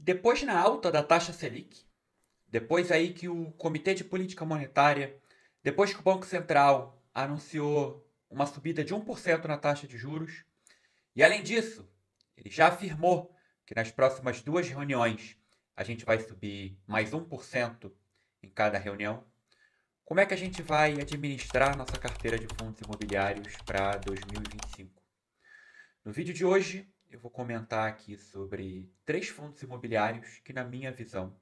Depois na alta da taxa Selic, depois aí que o Comitê de Política Monetária, depois que o Banco Central anunciou uma subida de 1% na taxa de juros, e além disso, ele já afirmou que nas próximas duas reuniões a gente vai subir mais 1% em cada reunião. Como é que a gente vai administrar nossa carteira de fundos imobiliários para 2025? No vídeo de hoje, eu vou comentar aqui sobre três fundos imobiliários que, na minha visão,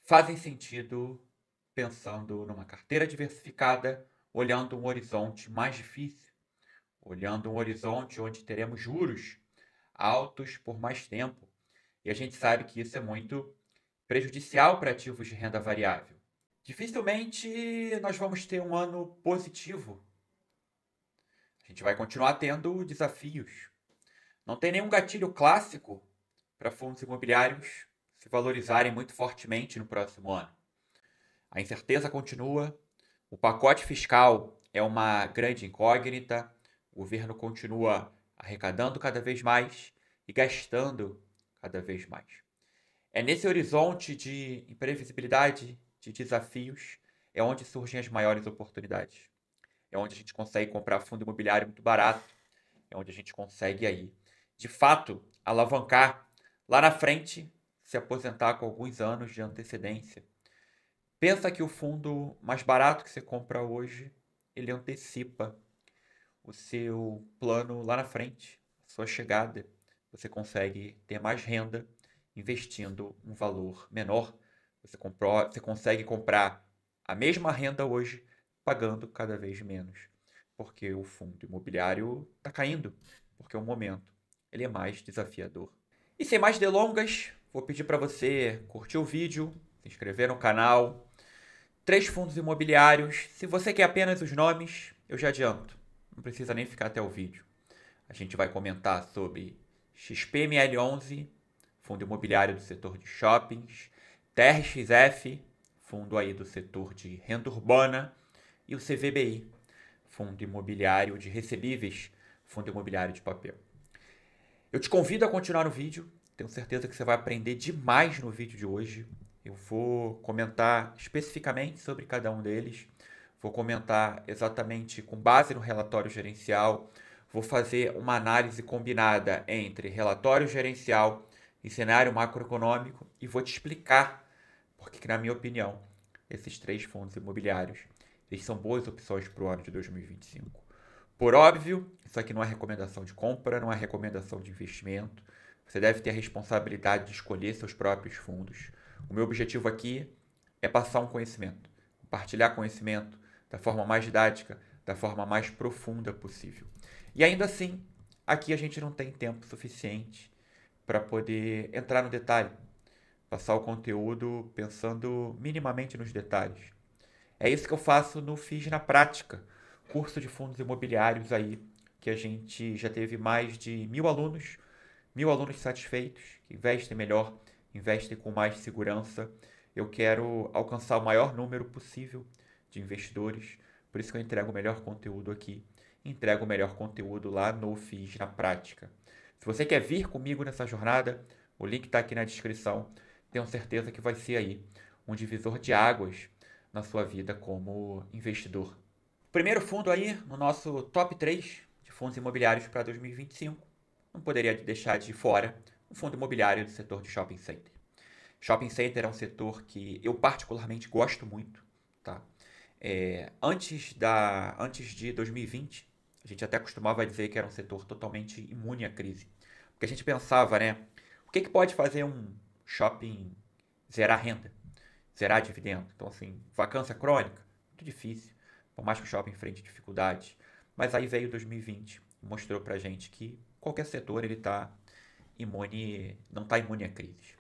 fazem sentido pensando numa carteira diversificada, olhando um horizonte mais difícil, olhando um horizonte onde teremos juros altos por mais tempo. E a gente sabe que isso é muito prejudicial para ativos de renda variável. Dificilmente nós vamos ter um ano positivo. A gente vai continuar tendo desafios. Não tem nenhum gatilho clássico para fundos imobiliários se valorizarem muito fortemente no próximo ano. A incerteza continua, o pacote fiscal é uma grande incógnita, o governo continua arrecadando cada vez mais e gastando cada vez mais. É nesse horizonte de imprevisibilidade, de desafios, é onde surgem as maiores oportunidades. É onde a gente consegue comprar fundo imobiliário muito barato, é onde a gente consegue aí, de fato, alavancar lá na frente, se aposentar com alguns anos de antecedência. Pensa que o fundo mais barato que você compra hoje, ele antecipa o seu plano lá na frente, a sua chegada. Você consegue ter mais renda investindo um valor menor. Você consegue comprar a mesma renda hoje pagando cada vez menos, porque o fundo imobiliário está caindo, porque o momento ele é mais desafiador. E sem mais delongas, vou pedir para você curtir o vídeo, se inscrever no canal. Três fundos imobiliários. Se você quer apenas os nomes, eu já adianto. Não precisa nem ficar até o vídeo. A gente vai comentar sobre XPML11, fundo imobiliário do setor de shoppings, TRXF, fundo aí do setor de renda urbana, e o CVBI, fundo imobiliário de recebíveis, fundo imobiliário de papel. Eu te convido a continuar no vídeo, tenho certeza que você vai aprender demais no vídeo de hoje. Eu vou comentar especificamente sobre cada um deles, vou comentar exatamente com base no relatório gerencial, vou fazer uma análise combinada entre relatório gerencial e cenário macroeconômico e vou te explicar porque, na minha opinião, esses três fundos imobiliários eles são boas opções para o ano de 2025. Por óbvio, isso aqui não é recomendação de compra, não é recomendação de investimento. Você deve ter a responsabilidade de escolher seus próprios fundos. O meu objetivo aqui é passar um conhecimento, compartilhar conhecimento da forma mais didática, da forma mais profunda possível. E ainda assim, aqui a gente não tem tempo suficiente para poder entrar no detalhe, passar o conteúdo pensando minimamente nos detalhes. É isso que eu faço no FIS na Prática, curso de fundos imobiliários aí, que a gente já teve mais de 1.000 alunos satisfeitos, que investem melhor, investem com mais segurança. Eu quero alcançar o maior número possível de investidores, por isso que eu entrego o melhor conteúdo aqui, entrego o melhor conteúdo lá no FIS na Prática. Se você quer vir comigo nessa jornada, o link está aqui na descrição. Tenho certeza que vai ser aí um divisor de águas na sua vida como investidor. Primeiro fundo aí no nosso top 3 de fundos imobiliários para 2025, não poderia deixar de fora um fundo imobiliário do setor de shopping center. Shopping center é um setor que eu particularmente gosto muito, tá? Antes de 2020, a gente até costumava dizer que era um setor totalmente imune à crise. Porque a gente pensava, né? O que pode fazer um shopping zerar renda, zerar dividendo? Então, assim, vacância crônica, muito difícil. Por mais que o shopping enfrente dificuldades. Mas aí veio 2020 e mostrou pra gente que qualquer setor ele não está imune a crises.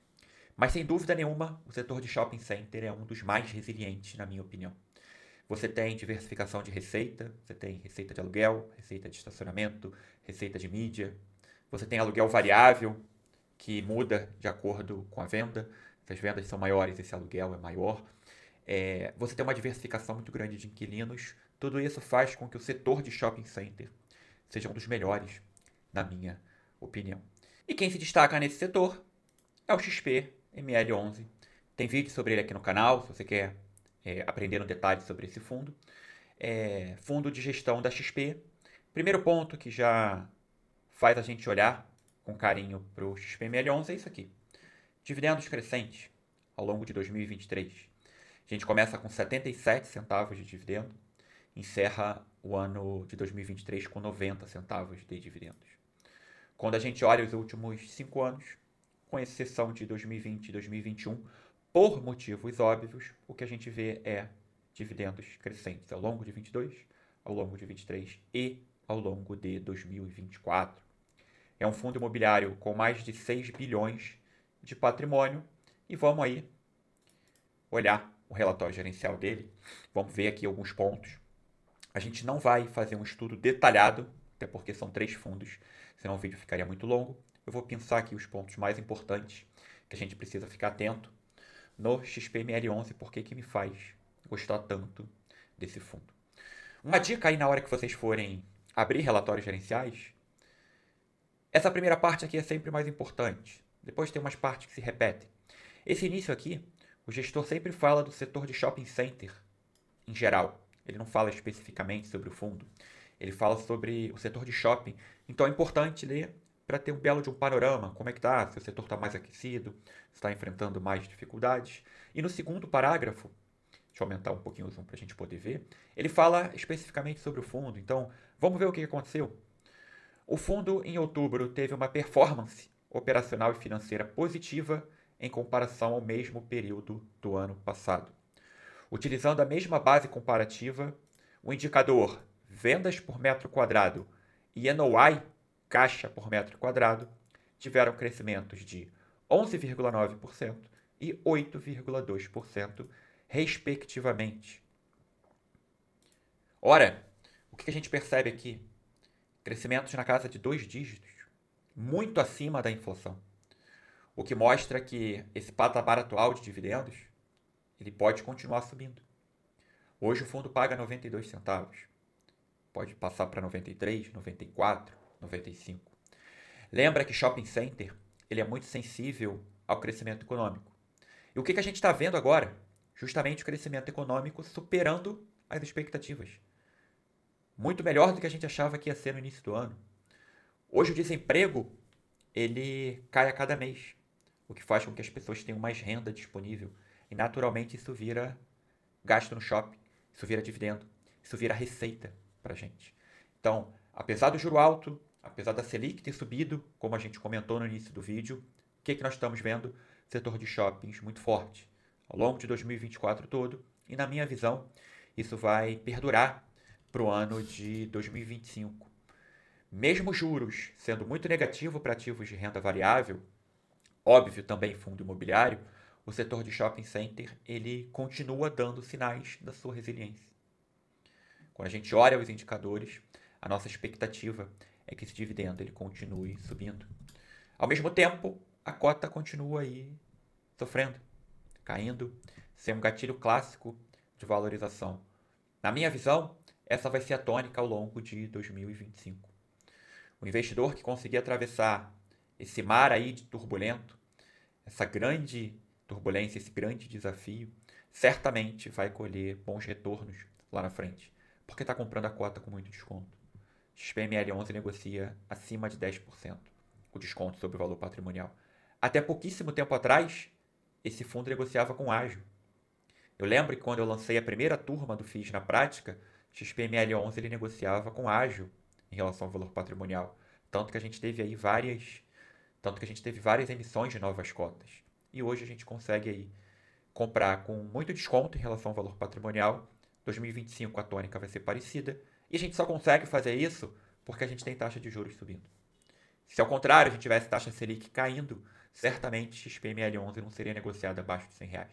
Mas sem dúvida nenhuma, o setor de shopping center é um dos mais resilientes, na minha opinião. Você tem diversificação de receita, você tem receita de aluguel, receita de estacionamento, receita de mídia, você tem aluguel variável, que muda de acordo com a venda. Se as vendas são maiores, esse aluguel é maior. Você tem uma diversificação muito grande de inquilinos. Tudo isso faz com que o setor de shopping center seja um dos melhores, na minha opinião. E quem se destaca nesse setor é o XP-ML11. Tem vídeo sobre ele aqui no canal, se você quer aprender no detalhe sobre esse fundo. Fundo de gestão da XP. Primeiro ponto que já faz a gente olhar com carinho para o XP-ML11 é isso aqui. Dividendos crescentes ao longo de 2023. A gente começa com 77 centavos de dividendo, encerra o ano de 2023 com 90 centavos de dividendos. Quando a gente olha os últimos 5 anos, com exceção de 2020 e 2021, por motivos óbvios, o que a gente vê é dividendos crescentes ao longo de 22, ao longo de 23 e ao longo de 2024. É um fundo imobiliário com mais de 6 bilhões de patrimônio e vamos aí olhar o relatório gerencial dele. Vamos ver aqui alguns pontos. A gente não vai fazer um estudo detalhado, até porque são 3 fundos, senão o vídeo ficaria muito longo. Eu vou pensar aqui os pontos mais importantes que a gente precisa ficar atento no XPML11, porque que me faz gostar tanto desse fundo. Uma dica aí na hora que vocês forem abrir relatórios gerenciais, essa primeira parte aqui é sempre mais importante. Depois tem umas partes que se repetem. Esse início aqui, o gestor sempre fala do setor de shopping center em geral. Ele não fala especificamente sobre o fundo. Ele fala sobre o setor de shopping. Então é importante ler para ter um belo de um panorama. Como é que está? Se o setor está mais aquecido, se está enfrentando mais dificuldades. E no segundo parágrafo, deixa eu aumentar um pouquinho o zoom para a gente poder ver, ele fala especificamente sobre o fundo. Então, vamos ver o que aconteceu. O fundo, em outubro, teve uma performance operacional e financeira positiva em comparação ao mesmo período do ano passado. Utilizando a mesma base comparativa, o indicador vendas por metro quadrado e NOI, caixa por metro quadrado, tiveram crescimentos de 11,9% e 8,2%, respectivamente. Ora, o que a gente percebe aqui? Crescimentos na casa de 2 dígitos, muito acima da inflação. O que mostra que esse patamar atual de dividendos ele pode continuar subindo. Hoje o fundo paga 92 centavos. Pode passar para 93, 94, 95. Lembra que shopping center ele é muito sensível ao crescimento econômico. E o que a gente está vendo agora? Justamente o crescimento econômico superando as expectativas. Muito melhor do que a gente achava que ia ser no início do ano. Hoje o desemprego ele cai a cada mês, o que faz com que as pessoas tenham mais renda disponível. E naturalmente isso vira gasto no shopping, isso vira dividendo, isso vira receita para a gente. Então, apesar do juro alto, apesar da Selic ter subido, como a gente comentou no início do vídeo, o que nós estamos vendo? Setor de shoppings muito forte ao longo de 2024 todo. E na minha visão, isso vai perdurar para o ano de 2025. Mesmo juros sendo muito negativo para ativos de renda variável, óbvio também fundo imobiliário, o setor de shopping center ele continua dando sinais da sua resiliência. Quando a gente olha os indicadores, a nossa expectativa é que esse dividendo ele continue subindo. Ao mesmo tempo, a cota continua aí sofrendo, caindo, sem um gatilho clássico de valorização. Na minha visão, essa vai ser a tônica ao longo de 2025. O investidor que conseguir atravessar esse mar aí de turbulento, essa grande turbulência, esse grande desafio, certamente vai colher bons retornos lá na frente, porque está comprando a cota com muito desconto. O XPML11 negocia acima de 10% o desconto sobre o valor patrimonial. Até pouquíssimo tempo atrás, esse fundo negociava com ágio. Eu lembro que quando eu lancei a primeira turma do FIIs na prática, o XPML11 ele negociava com ágio em relação ao valor patrimonial. Tanto que a gente teve aí várias emissões de novas cotas. E hoje a gente consegue aí comprar com muito desconto em relação ao valor patrimonial. 2025 a tônica vai ser parecida. E a gente só consegue fazer isso porque a gente tem taxa de juros subindo. Se ao contrário a gente tivesse taxa Selic caindo, certamente XPML11 não seria negociado abaixo de R$100.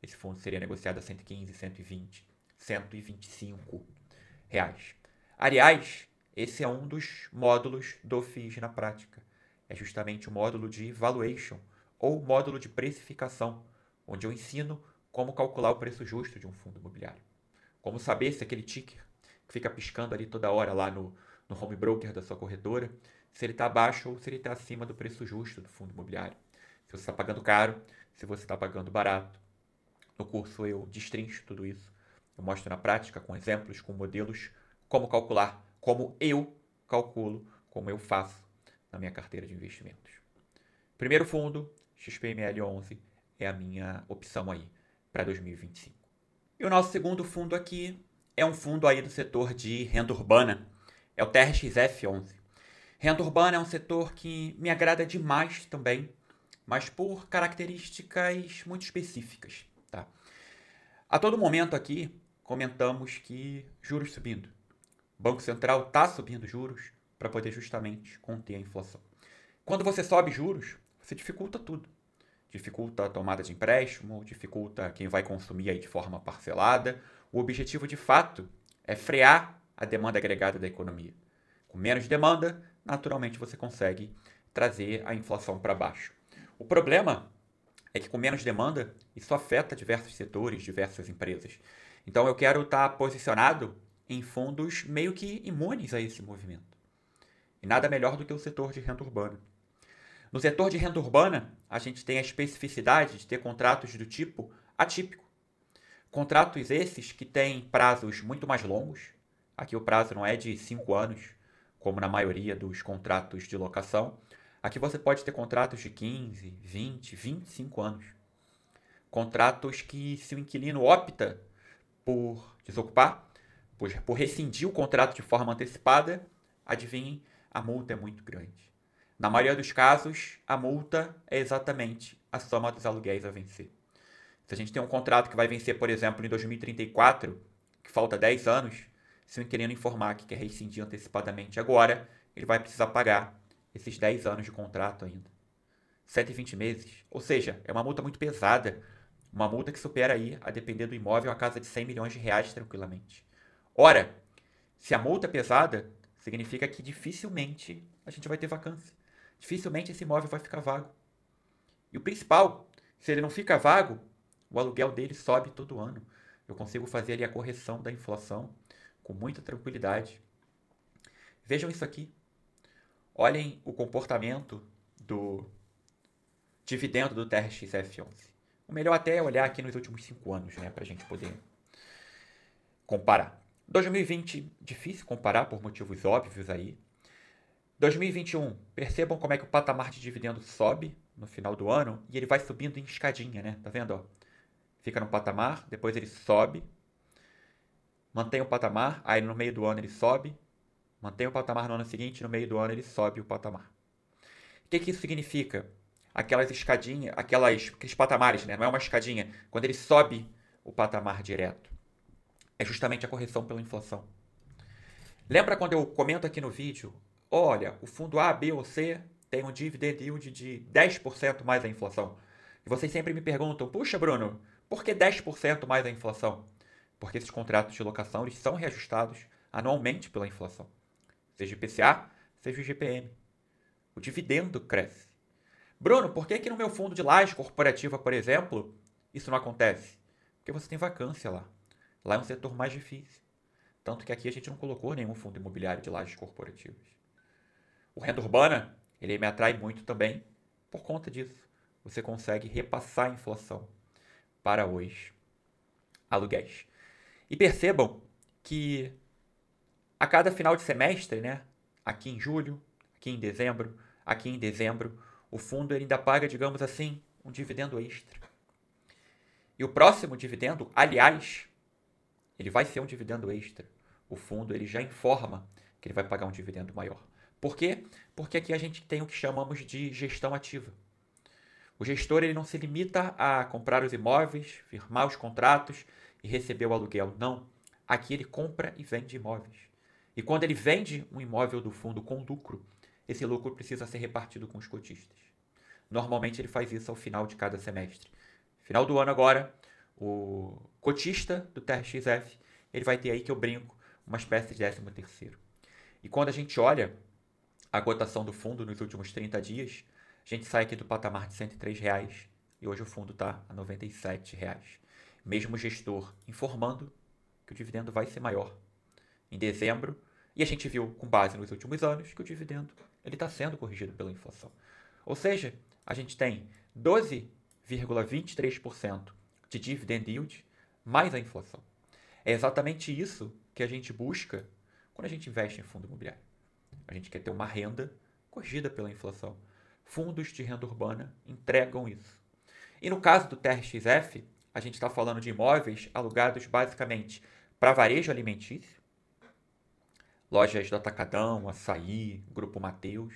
Esse fundo seria negociado a 115, 120, 125 reais. Aliás, esse é um dos módulos do FIIs na prática. É justamente o módulo de valuation ou módulo de precificação, onde eu ensino como calcular o preço justo de um fundo imobiliário. Como saber se aquele ticker que fica piscando ali toda hora lá no home broker da sua corretora, se ele está abaixo ou se ele está acima do preço justo do fundo imobiliário. você está pagando caro, se você está pagando barato. No curso eu destrincho tudo isso. Eu mostro na prática, com exemplos, com modelos, como calcular, como eu calculo, como eu faço na minha carteira de investimentos. Primeiro fundo, XPML11, é a minha opção aí para 2025. E o nosso segundo fundo aqui é um fundo aí do setor de renda urbana, é o TRXF11. Renda urbana é um setor que me agrada demais também, mas por características muito específicas, tá? A todo momento aqui comentamos que juros subindo. O Banco Central está subindo juros para poder justamente conter a inflação. Quando você sobe juros, você dificulta tudo. Dificulta a tomada de empréstimo, dificulta quem vai consumir aí de forma parcelada. O objetivo, de fato, é frear a demanda agregada da economia. Com menos demanda, naturalmente você consegue trazer a inflação para baixo. O problema é que com menos demanda, isso afeta diversos setores, diversas empresas. Então eu quero estar posicionado em fundos meio que imunes a esse movimento. E nada melhor do que o setor de renda urbana. No setor de renda urbana, a gente tem a especificidade de ter contratos do tipo atípico. Contratos esses que têm prazos muito mais longos. Aqui o prazo não é de 5 anos, como na maioria dos contratos de locação. Aqui você pode ter contratos de 15, 20, 25 anos. Contratos que, se o inquilino opta por desocupar, por rescindir o contrato de forma antecipada, adivinhem, a multa é muito grande. Na maioria dos casos, a multa é exatamente a soma dos aluguéis a vencer. Se a gente tem um contrato que vai vencer, por exemplo, em 2034, que falta 10 anos, se o inquilino informar que quer rescindir antecipadamente agora, ele vai precisar pagar esses 10 anos de contrato ainda. 120 meses. Ou seja, é uma multa muito pesada. Uma multa que supera aí, a depender do imóvel, a casa de 100 milhões de reais tranquilamente. Ora, se a multa é pesada, significa que dificilmente a gente vai ter vacância. Dificilmente esse imóvel vai ficar vago. E o principal, se ele não fica vago, o aluguel dele sobe todo ano. Eu consigo fazer ali a correção da inflação com muita tranquilidade. Vejam isso aqui. Olhem o comportamento do dividendo do TRXF11. O melhor até é olhar aqui nos últimos 5 anos, né, para a gente poder comparar. 2020, difícil comparar por motivos óbvios aí. 2021, percebam como é que o patamar de dividendo sobe no final do ano e ele vai subindo em escadinha, né? Tá vendo? Ó? Fica no patamar, depois ele sobe, mantém o patamar, aí no meio do ano ele sobe, mantém o patamar no ano seguinte, no meio do ano ele sobe o patamar. O que isso significa? Aquelas escadinhas, aqueles patamares, né? Não é uma escadinha. Quando ele sobe o patamar direto, é justamente a correção pela inflação. Lembra quando eu comento aqui no vídeo, olha, o fundo A, B ou C tem um dividend yield de 10% mais a inflação. E vocês sempre me perguntam, puxa Bruno, por que 10% mais a inflação? Porque esses contratos de locação eles são reajustados anualmente pela inflação. Seja o IPCA, seja o IGPM. O dividendo cresce. Bruno, por que no meu fundo de laje corporativa, por exemplo, isso não acontece? Porque você tem vacância lá. Lá é um setor mais difícil. Tanto que aqui a gente não colocou nenhum fundo imobiliário de lajes corporativas. O renda urbana, ele me atrai muito também por conta disso. Você consegue repassar a inflação para os aluguéis. E percebam que a cada final de semestre, né, aqui em julho, aqui em dezembro, o fundo ele ainda paga, digamos assim, um dividendo extra. E o próximo dividendo, aliás, ele vai ser um dividendo extra. O fundo ele já informa que ele vai pagar um dividendo maior. Por quê? Porque aqui a gente tem o que chamamos de gestão ativa. O gestor ele não se limita a comprar os imóveis, firmar os contratos e receber o aluguel. Não. Aqui ele compra e vende imóveis. E quando ele vende um imóvel do fundo com lucro, esse lucro precisa ser repartido com os cotistas. Normalmente ele faz isso ao final de cada semestre. Final do ano agora, o cotista do TRXF, ele vai ter aí que eu brinco, uma espécie de 13º. E quando a gente olha a cotação do fundo nos últimos 30 dias, a gente sai aqui do patamar de R$103 e hoje o fundo está a R$97. Mesmo o gestor informando que o dividendo vai ser maior em dezembro, e a gente viu, com base nos últimos anos, que o dividendo está sendo corrigido pela inflação. Ou seja, a gente tem 12,23% de dividend yield mais a inflação. É exatamente isso que a gente busca quando a gente investe em fundo imobiliário. A gente quer ter uma renda corrigida pela inflação. Fundos de renda urbana entregam isso. E no caso do TRXF, a gente está falando de imóveis alugados basicamente para varejo alimentício, lojas do Atacadão, Açaí, Grupo Mateus,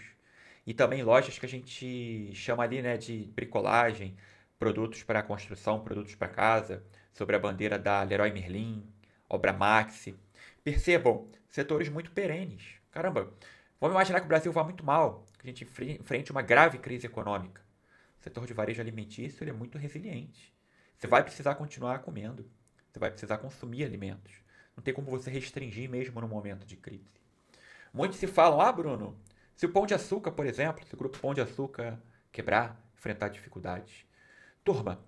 e também lojas que a gente chama ali, né, de bricolagem, produtos para construção, produtos para casa, sobre a bandeira da Leroy Merlin, Obra Maxi. Percebam, setores muito perenes. Caramba, vamos imaginar que o Brasil vá muito mal, que a gente enfrente uma grave crise econômica. O setor de varejo alimentício ele é muito resiliente. Você vai precisar continuar comendo. Você vai precisar consumir alimentos. Não tem como você restringir mesmo no momento de crise. Muitos se falam, Bruno, se o Pão de Açúcar, por exemplo, se o grupo Pão de Açúcar quebrar, enfrentar dificuldades. Turma,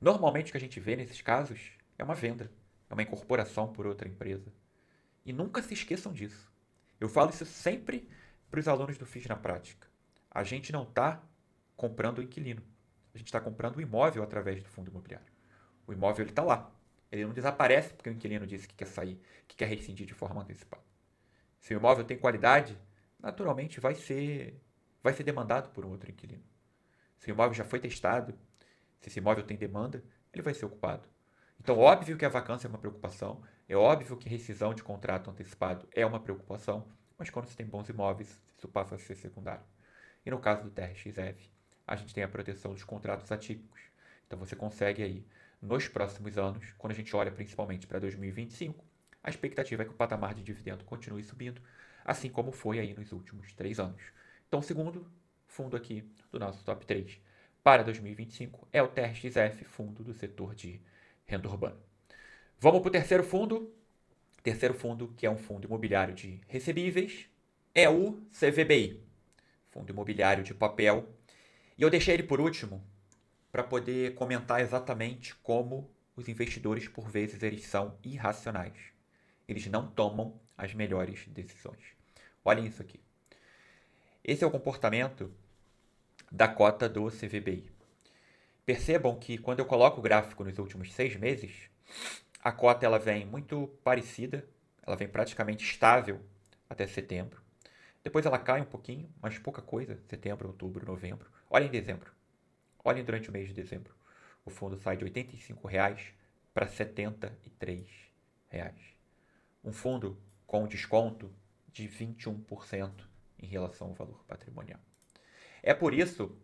normalmente o que a gente vê nesses casos é uma venda, é uma incorporação por outra empresa. E nunca se esqueçam disso. Eu falo isso sempre para os alunos do FIS na prática. A gente não está comprando o inquilino. A gente está comprando o imóvel através do fundo imobiliário. O imóvel está lá. Ele não desaparece porque o inquilino disse que quer sair, que quer rescindir de forma antecipada. Se o imóvel tem qualidade, naturalmente vai ser demandado por um outro inquilino. Se o imóvel já foi testado, se esse imóvel tem demanda, ele vai ser ocupado. Então, óbvio que a vacância é uma preocupação, é óbvio que rescisão de contrato antecipado é uma preocupação, mas quando se tem bons imóveis, isso passa a ser secundário. E no caso do TRXF, a gente tem a proteção dos contratos atípicos. Então, você consegue aí, nos próximos anos, quando a gente olha principalmente para 2025, a expectativa é que o patamar de dividendo continue subindo, assim como foi aí nos últimos 3 anos. Então, o segundo fundo aqui do nosso top 3 para 2025 é o TRXF, fundo do setor de renda urbana. Vamos para o terceiro fundo. Terceiro fundo, que é um fundo imobiliário de recebíveis, é o CVBI, fundo imobiliário de papel. E eu deixei ele por último para poder comentar exatamente como os investidores, por vezes, eles são irracionais. Eles não tomam as melhores decisões. Olhem isso aqui. Esse é o comportamento da cota do CVBI. Percebam que quando eu coloco o gráfico nos últimos 6 meses, a cota ela vem muito parecida, ela vem praticamente estável até setembro. Depois ela cai um pouquinho, mas pouca coisa, setembro, outubro, novembro. Olhem em dezembro. Olhem durante o mês de dezembro. O fundo sai de R$ 85 para R$ 73. Um fundo com desconto de 21% em relação ao valor patrimonial. É por isso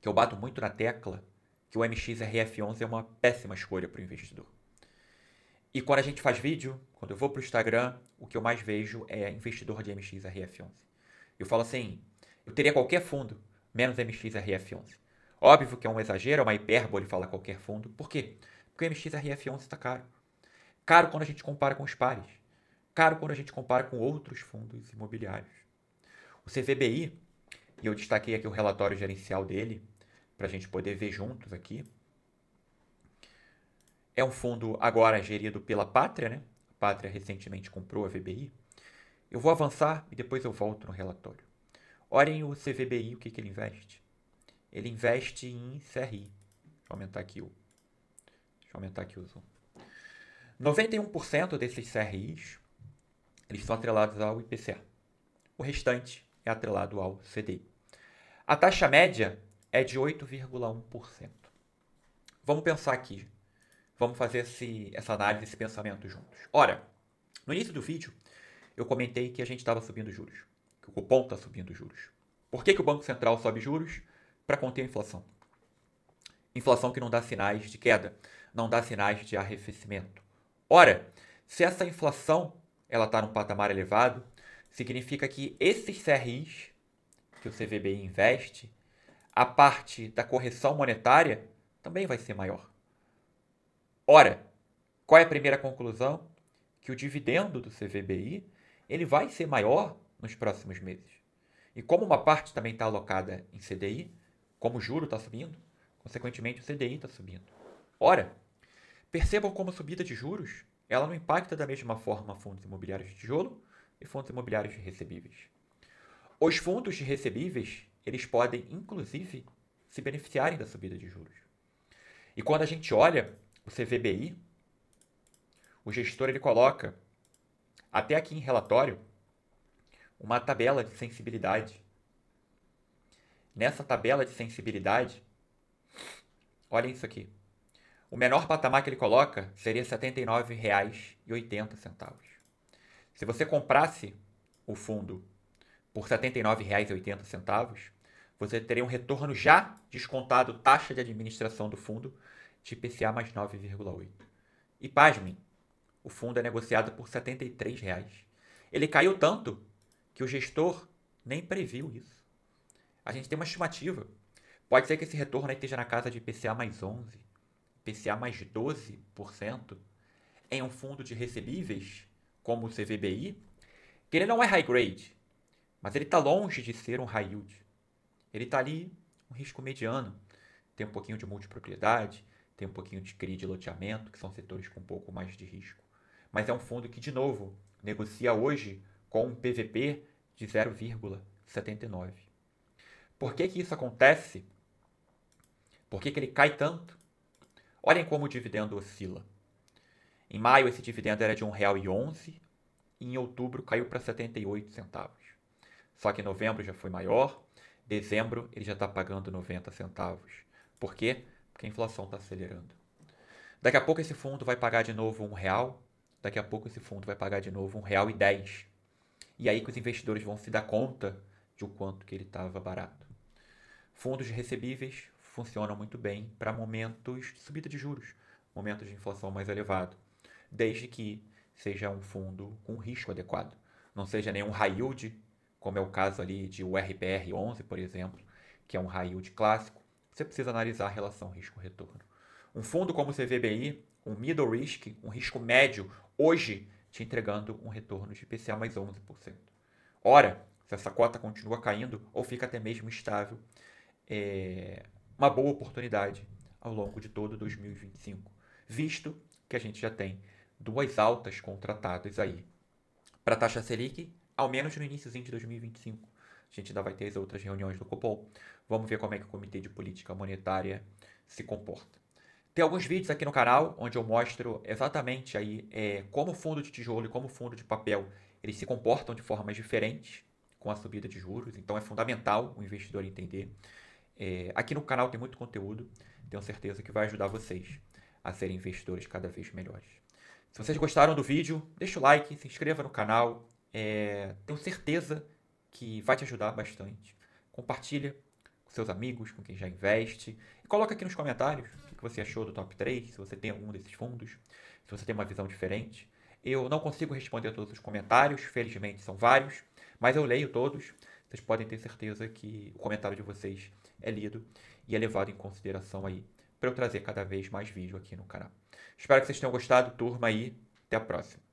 que eu bato muito na tecla que o MXRF11 é uma péssima escolha para o investidor. E quando a gente faz vídeo, quando eu vou para o Instagram, o que eu mais vejo é investidor de MXRF11. Eu falo assim, eu teria qualquer fundo, menos MXRF11. Óbvio que é um exagero, é uma hipérbole falar qualquer fundo. Por quê? Porque o MXRF11 está caro. Caro quando a gente compara com os pares. Caro quando a gente compara com outros fundos imobiliários. O CVBI, e eu destaquei aqui o relatório gerencial dele, para a gente poder ver juntos aqui. É um fundo agora gerido pela Pátria, né? A Pátria recentemente comprou a VBI. Eu vou avançar e depois eu volto no relatório. Olhem o CVBI, o que ele investe. Ele investe em CRI. Deixa eu aumentar aqui o zoom. 91% desses CRIs eles são atrelados ao IPCA. O restante é atrelado ao CDI. A taxa média é de 8,1%. Vamos pensar aqui. Vamos fazer essa análise, esse pensamento juntos. Ora, no início do vídeo, eu comentei que a gente estava subindo juros. Que o cupom está subindo juros. Por que o Banco Central sobe juros? Para conter a inflação. Inflação que não dá sinais de queda, não dá sinais de arrefecimento. Ora, se essa inflação está num patamar elevado, significa que esses CRIs que o CVBI investe, a parte da correção monetária também vai ser maior. Ora, qual é a primeira conclusão? Que o dividendo do CVBI ele vai ser maior nos próximos meses. E como uma parte também está alocada em CDI, como o juro está subindo, consequentemente o CDI está subindo. Ora, percebam como a subida de juros ela não impacta da mesma forma fundos imobiliários de tijolo e fundos imobiliários de recebíveis. Os fundos de recebíveis, eles podem, inclusive, se beneficiarem da subida de juros. E quando a gente olha o CVBI, o gestor ele coloca, até aqui em relatório, uma tabela de sensibilidade. Nessa tabela de sensibilidade, olhem isso aqui. O menor patamar que ele coloca seria R$ 79,80. Se você comprasse o fundo por R$ 79,80, você teria um retorno já descontado taxa de administração do fundo de IPCA mais 9,8. E pasmem, o fundo é negociado por R$ 73. Ele caiu tanto que o gestor nem previu isso. A gente tem uma estimativa. Pode ser que esse retorno aí esteja na casa de IPCA mais 11, IPCA mais 12%, em um fundo de recebíveis, como o CVBI, que ele não é high grade, mas ele está longe de ser um high yield. Ele está ali, um risco mediano. Tem um pouquinho de multipropriedade, tem um pouquinho de CRI de loteamento, que são setores com um pouco mais de risco. Mas é um fundo que, de novo, negocia hoje com um PVP de 0,79. Por que isso acontece? Por que ele cai tanto? Olhem como o dividendo oscila. Em maio, esse dividendo era de R$ 1,11 e em outubro caiu para 78 centavos. Só que em novembro já foi maior, dezembro ele já está pagando 90 centavos. Por quê? Porque a inflação está acelerando. Daqui a pouco esse fundo vai pagar de novo R$1, daqui a pouco esse fundo vai pagar de novo R$1,10. E aí que os investidores vão se dar conta de o quanto que ele estava barato. Fundos de recebíveis funcionam muito bem para momentos de subida de juros, momentos de inflação mais elevado, desde que seja um fundo com risco adequado. Não seja nenhum high yield, como é o caso ali de o RPR11, por exemplo, que é um high yield clássico. Você precisa analisar a relação risco-retorno. Um fundo como o CVBI, um middle risk, um risco médio, hoje te entregando um retorno de IPCA mais 11%. Ora, se essa cota continua caindo ou fica até mesmo estável, é uma boa oportunidade ao longo de todo 2025, visto que a gente já tem duas altas contratadas aí para a taxa Selic, ao menos no iníciozinho de 2025. A gente ainda vai ter as outras reuniões do Copom. Vamos ver como é que o Comitê de Política Monetária se comporta. Tem alguns vídeos aqui no canal onde eu mostro exatamente aí como o fundo de tijolo e como o fundo de papel eles se comportam de formas diferentes com a subida de juros. Então é fundamental o investidor entender. Aqui no canal tem muito conteúdo. Tenho certeza que vai ajudar vocês a serem investidores cada vez melhores. Se vocês gostaram do vídeo, deixa o like, se inscreva no canal. Tenho certeza que vai te ajudar bastante. Compartilha com seus amigos, com quem já investe. E coloca aqui nos comentários o que você achou do top 3, se você tem algum desses fundos, se você tem uma visão diferente. Eu não consigo responder todos os comentários, felizmente são vários, mas eu leio todos. Vocês podem ter certeza que o comentário de vocês é lido e é levado em consideração aí para eu trazer cada vez mais vídeo aqui no canal. Espero que vocês tenham gostado, turma, aí. Até a próxima.